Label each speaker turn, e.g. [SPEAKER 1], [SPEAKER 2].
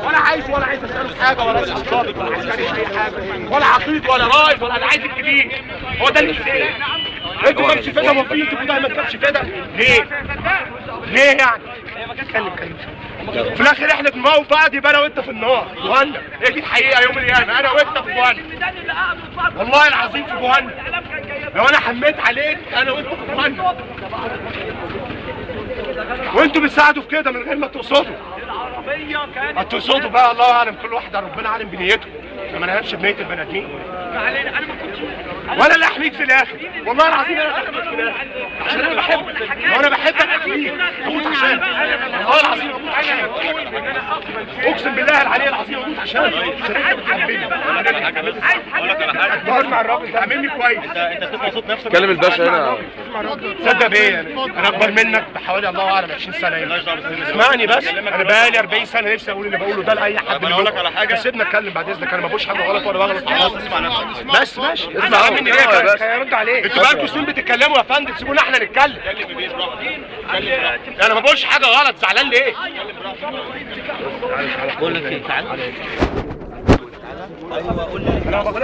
[SPEAKER 1] ولا عايز اساله في حاجه، ولا اسال ضابط ولا عسكري في اي حاجه، ولا عقيد ولا رايد ولا انا عايز الكبير. هو ده الانسان. انتوا كبش فدا موافقين تبقوا دايما كبش فدا ليه؟ ليه يعني؟ اتكلم في الاخر احنا بنموت بعض، يبقى انا وانت في النار جهنم. هي دي الحقيقه يوم القيامه، انا وانت في جهنم والله العظيم، في جهنم. لو انا حميت عليك انا وانت في جهنم، وانتوا بتساعدوا في كده من غير ما تقصدوا. هتقصدوا بقى الله اعلم، كل واحد ربنا عالم بنيته، ما نهبش بنيه البني ادمين. وانا اللي احميك في الاخر والله العظيم، انا اللي احميك في الاخر عشان انا بحبك، وانا بحبك احميك، اموت عشانك والله العظيم، اموت عشانك، اقسم بالله العلي العظيم اموت عشانك عشان انت بتحبني. اسمع الراجل ده عاملني كويس.
[SPEAKER 2] انت بتسمع صوت نفسك.
[SPEAKER 3] كلم الباشا هنا.
[SPEAKER 1] تصدق بيه انا اكبر منك بحوالي الله اعلم 20 سنه. اسمعني بس، انا بقالي 40 سنه نفسي اقول اللي بقوله ده لاي حد.
[SPEAKER 2] انا اقول لك على حاجه،
[SPEAKER 1] سيبنا اتكلم بعد اذنك، انا ما بقولش حاجه غلط ولا بغلط.
[SPEAKER 2] اسمع نفسك
[SPEAKER 1] بس ماشي،
[SPEAKER 3] اسمع
[SPEAKER 1] مني
[SPEAKER 3] مني
[SPEAKER 1] ليه
[SPEAKER 3] بس.
[SPEAKER 1] هيرد عليك؟ انتوا بقالكوا سنين بتتكلموا يا فندم، سيبونا احنا نتكلم. انا ما بقولش حاجه غلط، زعلان ليه؟
[SPEAKER 4] بقول لك ايه، تعال.
[SPEAKER 2] ايوه قول لي.